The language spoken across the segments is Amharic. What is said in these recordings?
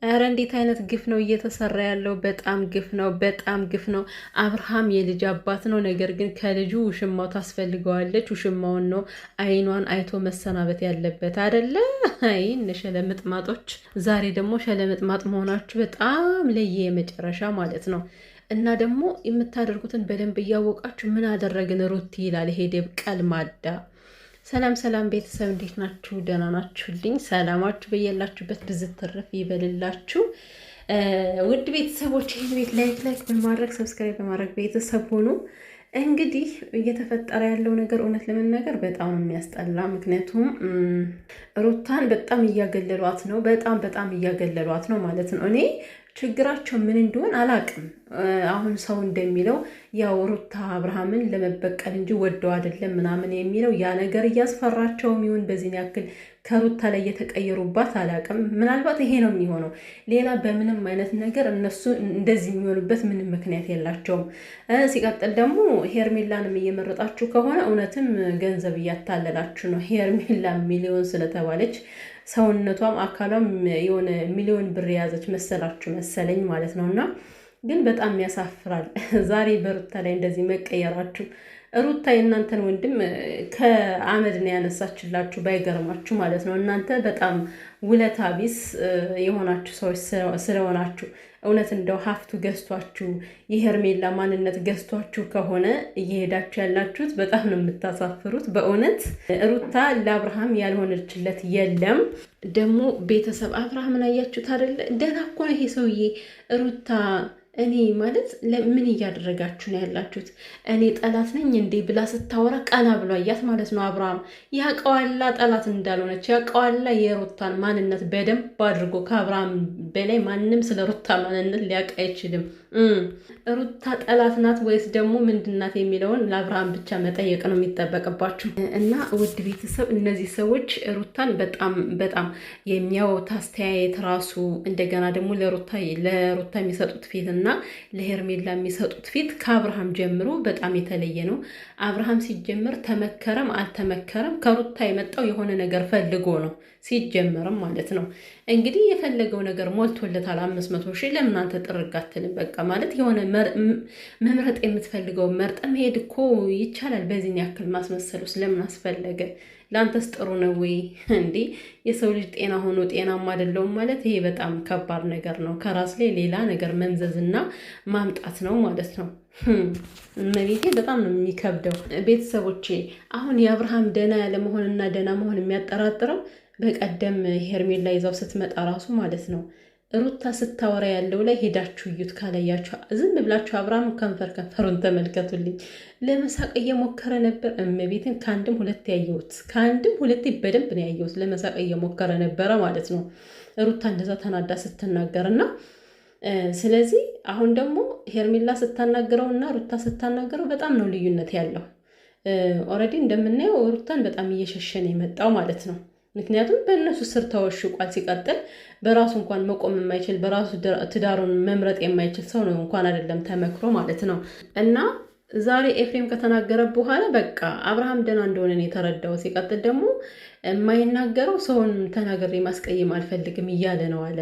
ኧረ እንዴት አይነት ግፍ ነው እየተሰራ ያለው? በጣም ግፍ ነው፣ በጣም ግፍ ነው። አብርሃም የልጅ አባት ነው። ነገር ግን ከልጁ ውሽማው ታስፈልገዋለች። ውሽማውን ነው አይኗን አይቶ መሰናበት ያለበት አይደለ? አይ እነ ሸለምጥማጦች፣ ዛሬ ደግሞ ሸለምጥማጥ መሆናችሁ በጣም ለየ የመጨረሻ ማለት ነው። እና ደግሞ የምታደርጉትን በደንብ እያወቃችሁ ምን አደረግን ሩቲ ይላል ይሄ ደብቀል ማዳ። ሰላም ሰላም ቤተሰብ እንዴት ናችሁ? ደህና ናችሁልኝ? ሰላማችሁ በያላችሁበት ብዝት ትርፍ ይበልላችሁ። ውድ ቤተሰቦች ይህን ቤት ላይክ በማድረግ ሰብስክራይብ በማድረግ ቤተሰብ ሆኑ። እንግዲህ እየተፈጠረ ያለው ነገር እውነት ለመናገር በጣም የሚያስጠላ። ምክንያቱም ሩታን በጣም እያገለሏት ነው። በጣም እያገለሏት ነው ማለት ነው። እኔ ችግራቸው ምን እንደሆን አላቅም። አሁን ሰው እንደሚለው ያው ሩታ አብርሃምን ለመበቀል እንጂ ወደው አይደለም ምናምን የሚለው ያ ነገር እያስፈራቸውም ይሁን በዚህን ያክል ከሩታ ላይ የተቀየሩባት አላቅም። ምናልባት ይሄ ነው የሚሆነው። ሌላ በምንም አይነት ነገር እነሱ እንደዚህ የሚሆኑበት ምንም ምክንያት የላቸውም። ሲቀጥል ደግሞ ሄርሜላንም እየመረጣችሁ ከሆነ እውነትም ገንዘብ እያታለላችሁ ነው። ሄርሜላ ሚሊዮን ስለተባለች ሰውነቷም አካሏም የሆነ ሚሊዮን ብር የያዘች መሰላችሁ መሰለኝ ማለት ነው። እና ግን በጣም ያሳፍራል። ዛሬ በሩታ ላይ እንደዚህ መቀየራችሁ። ሩታ የእናንተን ወንድም ከአመድ ነው ያነሳችላችሁ፣ ባይገርማችሁ ማለት ነው። እናንተ በጣም ውለታ ቢስ የሆናችሁ ሰዎች ስለሆናችሁ እውነት እንደው ሀፍቱ ገዝቷችሁ የሄርሜላ ማንነት ገዝቷችሁ ከሆነ እየሄዳችሁ ያላችሁት በጣም ነው የምታሳፍሩት። በእውነት ሩታ ለአብርሃም ያልሆነችለት የለም። ደግሞ ቤተሰብ አብርሃምን አያችሁት አይደለ? ደህና እኮ ነው ይሄ ሰውዬ። ሩታ እኔ ማለት ለምን እያደረጋችሁ ነው ያላችሁት? እኔ ጠላት ነኝ እንዴ ብላ ስታወራ ቀና ብሎ አያት ማለት ነው። አብርሃም ያውቀዋላ ጠላት እንዳልሆነች ያውቀዋላ። የሩታን ማንነት በደንብ አድርጎ ከአብርሃም በላይ ማንም ስለ ሩታ ማንነት ሊያውቅ አይችልም። ሩታ ጠላት ናት ወይስ ደግሞ ምንድናት የሚለውን ለአብርሃም ብቻ መጠየቅ ነው የሚጠበቅባችሁ። እና ውድ ቤተሰብ እነዚህ ሰዎች ሩታን በጣም የሚያወት አስተያየት ራሱ እንደገና ደግሞ ለሩታ የሚሰጡት ፊት እና ለሄርሜላ የሚሰጡት ፊት ከአብርሃም ጀምሮ በጣም የተለየ ነው። አብርሃም ሲጀመር ተመከረም አልተመከረም ከሩታ የመጣው የሆነ ነገር ፈልጎ ነው ሲጀመርም ማለት ነው። እንግዲህ የፈለገው ነገር ሞልቶለታል። 500,000 ለምን አንተ ጥርግ አትልም? በቃ ማለት የሆነ መምረጥ የምትፈልገው መርጠ መሄድ እኮ ይቻላል። በዚህን ያክል ማስመሰሉ ስለምን አስፈለገ? ለአንተስ ጥሩ ነው ወይ እንዴ? የሰው ልጅ ጤና ሆኖ ጤናማ አይደለውም ማለት ይሄ በጣም ከባድ ነገር ነው። ከራስ ላይ ሌላ ነገር መምዘዝና ማምጣት ነው ማለት ነው። እመቤቴ በጣም ነው የሚከብደው። ቤተሰቦቼ አሁን የአብርሃም ደህና ያለመሆንና ደህና መሆን የሚያጠራጥረው በቀደም ሄርሜላ ይዛው ስትመጣ ራሱ ማለት ነው ሩታ ስታወራ ያለው ላይ ሄዳችሁ እዩት። ካላያችሁ ዝም ብላችሁ አብርሃም ከንፈሩን ተመልከቱልኝ። ለመሳቅ እየሞከረ ነበር። እመቤትን ከአንድም ሁለት ያየሁት በደንብ ነው ያየሁት። ለመሳቅ እየሞከረ ነበረ ማለት ነው ሩታ እንደዛ ተናዳ ስትናገርና ስለዚህ አሁን ደግሞ ሄርሜላ ስታናገረው እና ሩታ ስታናገረው በጣም ነው ልዩነት ያለው። ኦልሬዲ እንደምናየው ሩታን በጣም እየሸሸነ የመጣው ማለት ነው። ምክንያቱም በእነሱ ስር ተወሽቋል። ሲቀጥል በራሱ እንኳን መቆም የማይችል በራሱ ትዳሩን መምረጥ የማይችል ሰው ነው እንኳን አይደለም ተመክሮ ማለት ነው። እና ዛሬ ኤፍሬም ከተናገረ በኋላ በቃ አብርሃም ደህና እንደሆነ ነው የተረዳው። ሲቀጥል ደግሞ የማይናገረው ሰውን ተናግሬ ማስቀየም አልፈልግም እያለ ነው አለ።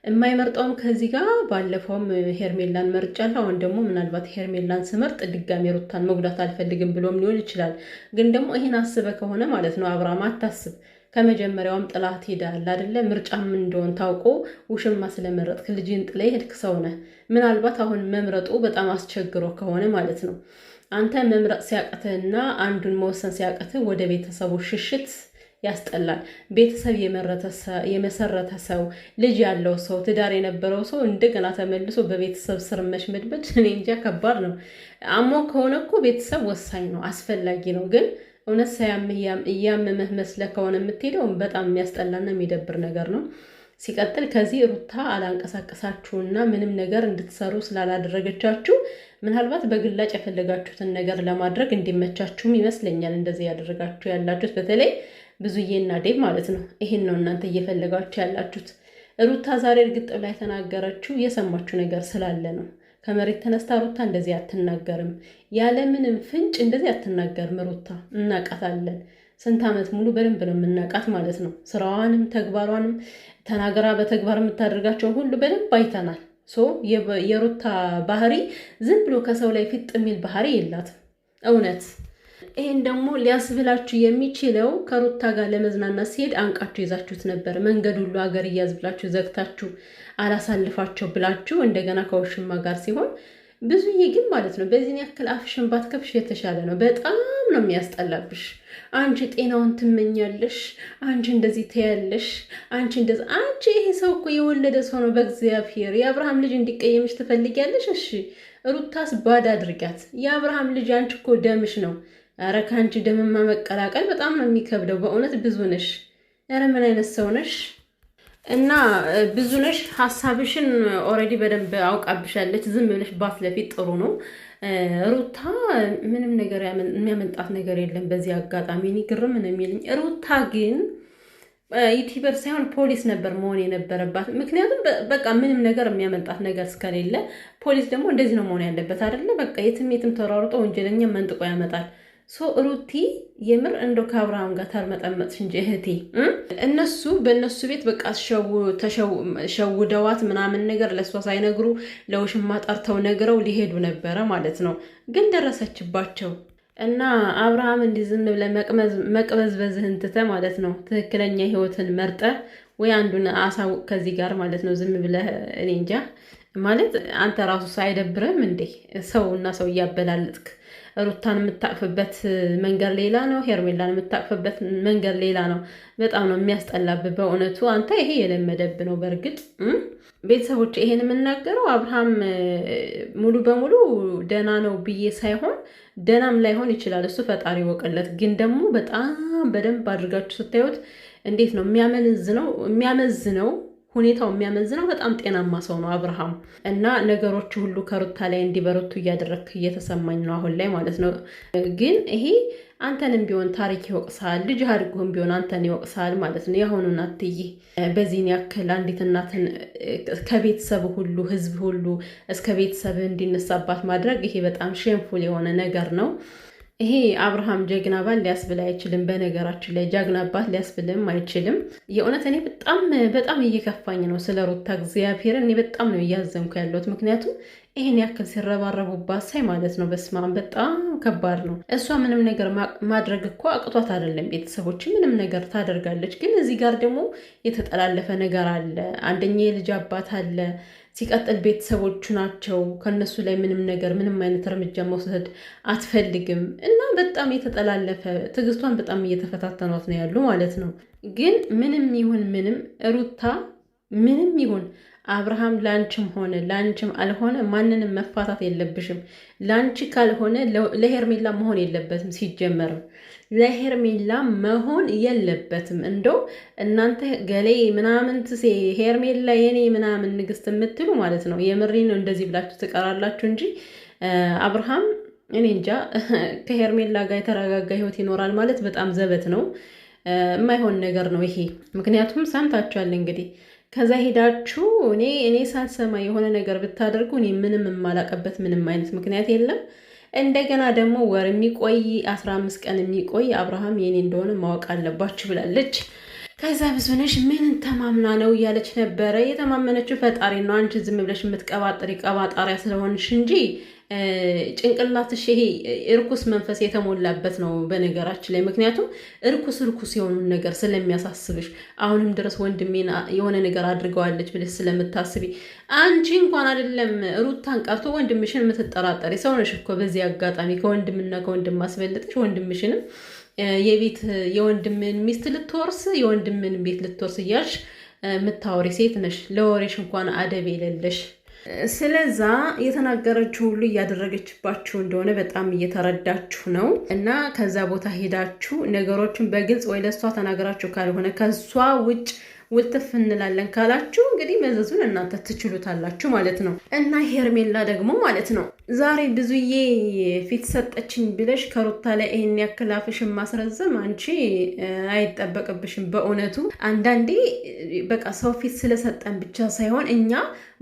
የማይመርጠውም ከዚህ ጋር ባለፈውም ሄርሜላን መርጫለሁ፣ አሁን ደግሞ ምናልባት ሄርሜላን ስመርጥ ድጋሚ ሩታን መጉዳት አልፈልግም ብሎም ሊሆን ይችላል። ግን ደግሞ ይህን አስበ ከሆነ ማለት ነው አብርሃም አታስብ። ከመጀመሪያውም ጥላት ሄዳል አይደለ? ምርጫም እንደሆን ታውቆ ውሽማ ስለመረጥክ ልጅን ጥላ ሄድክ ሰው ነህ። ምናልባት አሁን መምረጡ በጣም አስቸግሮ ከሆነ ማለት ነው አንተ መምረጥ ሲያቅትህና አንዱን መወሰን ሲያቅትህ ወደ ቤተሰቡ ሽሽት ያስጠላል። ቤተሰብ የመሰረተ ሰው ልጅ ያለው ሰው ትዳር የነበረው ሰው እንደገና ተመልሶ በቤተሰብ ስር መሽመድመድ እኔ እንጃ ከባድ ነው። አሞ ከሆነ እኮ ቤተሰብ ወሳኝ ነው፣ አስፈላጊ ነው። ግን እውነት ሳያምህ እያመመህ መስለህ ከሆነ የምትሄደው በጣም የሚያስጠላና የሚደብር ነገር ነው። ሲቀጥል ከዚህ ሩታ አላንቀሳቀሳችሁና ምንም ነገር እንድትሰሩ ስላላደረገቻችሁ ምናልባት በግላጭ የፈለጋችሁትን ነገር ለማድረግ እንዲመቻችሁም ይመስለኛል እንደዚህ ያደረጋችሁ ያላችሁት በተለይ ብዙዬና ዴብ ማለት ነው። ይሄን ነው እናንተ እየፈለጋችሁ ያላችሁት። ሩታ ዛሬ እርግጥ ብላ የተናገረችው የሰማችሁ ነገር ስላለ ነው። ከመሬት ተነስታ ሩታ እንደዚህ አትናገርም፣ ያለምንም ፍንጭ እንደዚህ አትናገርም። ሩታ እናቃታለን። ስንት ዓመት ሙሉ በደንብ ነው የምናቃት ማለት ነው። ስራዋንም ተግባሯንም ተናገራ በተግባር የምታደርጋቸውን ሁሉ በደንብ አይተናል። የሩታ ባህሪ ዝም ብሎ ከሰው ላይ ፊት የሚል ባህሪ የላትም እውነት። ይሄን ደግሞ ሊያስብላችሁ የሚችለው ከሩታ ጋር ለመዝናናት ሲሄድ አንቃችሁ ይዛችሁት ነበር። መንገድ ሁሉ ሀገር እያዝ ብላችሁ ዘግታችሁ አላሳልፋቸው ብላችሁ እንደገና ከውሽማ ጋር ሲሆን ብዙዬ ግን ማለት ነው በዚህን ያክል አፍሽን ባትከፍሽ የተሻለ ነው። በጣም ነው የሚያስጠላብሽ። አንቺ ጤናውን ትመኛለሽ፣ አንቺ እንደዚህ ትያለሽ፣ አንቺ ይሄ ሰው እኮ የወለደ ሰው ነው። በእግዚአብሔር የአብርሃም ልጅ እንዲቀየምሽ ትፈልጊያለሽ? እሺ ሩታስ ባድ አድርጋት። የአብርሃም ልጅ አንቺ እኮ ደምሽ ነው። ኧረ ከአንቺ ደምማ መቀላቀል በጣም ነው የሚከብደው። በእውነት ብዙ ነሽ። ኧረ ምን አይነት ሰው ነሽ? እና ብዙ ነሽ። ሀሳብሽን ኦልሬዲ በደንብ አውቃብሻለች። ዝም ብለሽ ባትለፊት ጥሩ ነው። ሩታ ምንም ነገር የሚያመጣት ነገር የለም። በዚህ አጋጣሚ እኔ ግርም ነው የሚልኝ። ሩታ ግን ዩቲዩበር ሳይሆን ፖሊስ ነበር መሆን የነበረባት። ምክንያቱም በቃ ምንም ነገር የሚያመጣት ነገር እስከሌለ፣ ፖሊስ ደግሞ እንደዚህ ነው መሆን ያለበት አይደለ? በቃ የትም ተሯሩጦ ወንጀለኛ መንጥቆ ያመጣል። ሩቲ የምር እንደው ከአብርሃም ጋር ታርመጠመጥሽ እንጂ እህቴ። እነሱ በእነሱ ቤት በቃ ሸውደዋት ምናምን ነገር ለእሷ ሳይነግሩ ለውሽማ ጠርተው ነግረው ሊሄዱ ነበረ ማለት ነው። ግን ደረሰችባቸው እና አብርሃም እንዲህ ዝም ብለህ መቅበዝበዝህን ትተህ ማለት ነው ትክክለኛ ህይወትን መርጠህ ወይ አንዱን አሳውቅ ከዚህ ጋር ማለት ነው። ዝም ብለህ እኔ እንጃ ማለት አንተ ራሱ ሳይደብረም እንዴ ሰውና ሰው እያበላለጥክ ሩታን የምታቅፍበት መንገድ ሌላ ነው፣ ሄርሜላን የምታቅፍበት መንገድ ሌላ ነው። በጣም ነው የሚያስጠላብህ በእውነቱ። አንተ ይሄ የለመደብ ነው። በእርግጥ ቤተሰቦች ይሄን የምናገረው አብርሃም ሙሉ በሙሉ ደህና ነው ብዬ ሳይሆን ደህናም ላይሆን ይችላል፣ እሱ ፈጣሪ ወቀለት። ግን ደግሞ በጣም በደንብ አድርጋችሁ ስታዩት እንዴት ነው የሚያመዝነው ሁኔታው የሚያመዝነው በጣም ጤናማ ሰው ነው አብርሃም። እና ነገሮች ሁሉ ከሩታ ላይ እንዲበረቱ እያደረግክ እየተሰማኝ ነው አሁን ላይ ማለት ነው። ግን ይሄ አንተንም ቢሆን ታሪክ ይወቅሳል፣ ልጅ አድርጎም ቢሆን አንተን ይወቅሳል ማለት ነው። የአሁኑን አትይ በዚህን ያክል አንዲት እናትን ከቤተሰብ ሁሉ ህዝብ ሁሉ እስከ ቤተሰብ እንዲነሳባት ማድረግ ይሄ በጣም ሼምፉል የሆነ ነገር ነው። ይሄ አብርሃም ጀግና ባል ሊያስብል አይችልም። በነገራችን ላይ ጀግና አባት ሊያስብልም አይችልም። የእውነት እኔ በጣም እየከፋኝ ነው ስለ ሩታ እግዚአብሔርን። እኔ በጣም ነው እያዘንኩ ያለሁት። ምክንያቱም ይሄን ያክል ሲረባረቡባት ሳይ ማለት ነው በስማም በጣም ከባድ ነው። እሷ ምንም ነገር ማድረግ እኮ አቅቷት አይደለም። ቤተሰቦች ምንም ነገር ታደርጋለች። ግን እዚህ ጋር ደግሞ የተጠላለፈ ነገር አለ። አንደኛ የልጅ አባት አለ፣ ሲቀጥል ቤተሰቦቹ ናቸው። ከነሱ ላይ ምንም አይነት እርምጃ መውሰድ አትፈልግም እና በጣም የተጠላለፈ ትዕግስቷን በጣም እየተፈታተኗት ነው ያሉ ማለት ነው። ግን ምንም ይሁን ሩታ ምንም ይሁን አብርሃም ላንቺም ሆነ ላንቺም አልሆነ ማንንም መፋታት የለብሽም። ላንቺ ካልሆነ ለሄርሜላ መሆን የለበትም። ሲጀመርም ለሄርሜላ መሆን የለበትም። እንደው እናንተ ገሌ ምናምን ትሴ ሄርሜላ የኔ ምናምን ንግስት የምትሉ ማለት ነው የምሬ ነው እንደዚህ ብላችሁ ትቀራላችሁ እንጂ አብርሃም እኔ እንጃ ከሄርሜላ ጋር የተረጋጋ ህይወት ይኖራል ማለት በጣም ዘበት ነው። የማይሆን ነገር ነው ይሄ። ምክንያቱም ሰምታችኋል እንግዲህ ከዛ ሄዳችሁ እኔ ሳልሰማ የሆነ ነገር ብታደርጉ እኔ ምንም የማላቀበት ምንም አይነት ምክንያት የለም። እንደገና ደግሞ ወር የሚቆይ 15 ቀን የሚቆይ አብርሃም የኔ እንደሆነ ማወቅ አለባችሁ ብላለች። ከዛ ብዙነሽ ምን ተማምና ነው እያለች ነበረ። የተማመነችው ፈጣሪ ነው። አንቺ ዝም ብለሽ የምትቀባጥሪ ቀባጣሪያ ስለሆንሽ እንጂ ጭንቅላትሽ ይሄ እርኩስ መንፈስ የተሞላበት ነው በነገራችን ላይ። ምክንያቱም እርኩስ የሆኑን ነገር ስለሚያሳስብሽ አሁንም ድረስ ወንድሜን የሆነ ነገር አድርገዋለች ብለሽ ስለምታስቢ አንቺ እንኳን አይደለም ሩታን ቀርቶ ወንድምሽን የምትጠራጠሪ ሰው ነሽ እኮ። በዚህ አጋጣሚ ከወንድምና ከወንድም አስበልጥሽ ወንድምሽንም የወንድምን ሚስት ልትወርስ የወንድምን ቤት ልትወርስ እያልሽ የምታወሪ ሴት ነሽ። ለወሬሽ እንኳን አደብ የሌለሽ። ስለዛ የተናገረችው ሁሉ እያደረገችባችሁ እንደሆነ በጣም እየተረዳችሁ ነው። እና ከዛ ቦታ ሄዳችሁ ነገሮችን በግልጽ ወይ ለሷ ተናገራችሁ ካልሆነ ከሷ ውጭ ውልጥፍ እንላለን ካላችሁ እንግዲህ መዘዙን እናንተ ትችሉታላችሁ ማለት ነው። እና ሄርሜላ ደግሞ ማለት ነው ዛሬ ብዙዬ ፊት ሰጠችኝ ብለሽ ከሩታ ላይ ይሄን ያክል አፍሽን ማስረዘም አንቺ አይጠበቅብሽም። በእውነቱ አንዳንዴ በቃ ሰው ፊት ስለሰጠን ብቻ ሳይሆን እኛ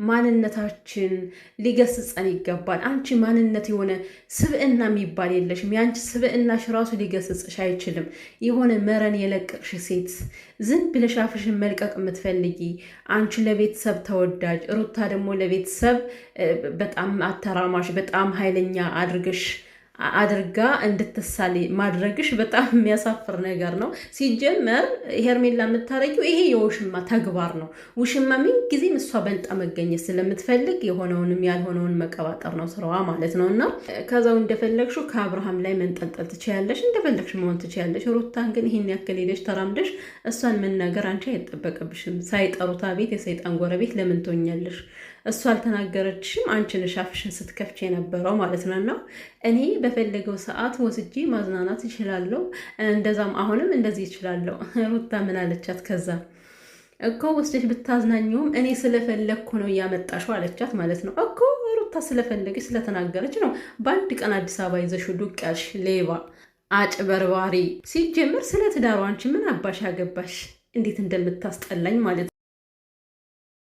ማንነታችን ሊገስጸን ይገባል። አንቺ ማንነት የሆነ ስብዕና የሚባል የለሽም። የአንቺ ስብዕናሽ ራሱ ሊገስጽሽ አይችልም። የሆነ መረን የለቀቅሽ ሴት ዝም ብለሽ አፍሽን መልቀቅ የምትፈልጊ አንቺ ለቤተሰብ ተወዳጅ፣ ሩታ ደግሞ ለቤተሰብ በጣም አተራማሽ፣ በጣም ኃይለኛ አድርጋ እንድትሳሌ ማድረግሽ በጣም የሚያሳፍር ነገር ነው። ሲጀመር ሄርሜላ የምታረጊው ይሄ የውሽማ ተግባር ነው። ውሽማ ምን ጊዜም እሷ በልጣ መገኘት ስለምትፈልግ የሆነውንም ያልሆነውን መቀባጠር ነው ስራዋ ማለት ነው። እና ከዛው እንደፈለግሹ ከአብርሃም ላይ መንጠልጠል ትችያለሽ፣ እንደፈለግሽ መሆን ትችያለሽ። ሩታን ግን ይህን ያክል ሄደሽ ተራምደሽ እሷን መናገር አንቺ አይጠበቅብሽም። ሳይጠሩታ ቤት የሰይጣን ጎረቤት ለምን ትሆኛለሽ? እሷ አልተናገረችሽም፣ አንቺ ነሽ አፍሽን ስትከፍች የነበረው ማለት ነው። እና እኔ በፈለገው ሰዓት ወስጄ ማዝናናት ይችላለሁ፣ እንደዛም አሁንም እንደዚህ ይችላለሁ። ሩታ ምን አለቻት? ከዛ እኮ ወስደሽ ብታዝናኘውም እኔ ስለፈለግኩ ነው እያመጣሽው አለቻት ማለት ነው። እኮ ሩታ ስለፈለገች ስለተናገረች ነው በአንድ ቀን አዲስ አበባ ይዘሽ ዱቅ ያልሽ ሌባ አጭበርባሪ። ሲጀምር ስለ ትዳሩ አንቺ ምን አባሽ ያገባሽ? እንዴት እንደምታስጠላኝ ማለት ነው።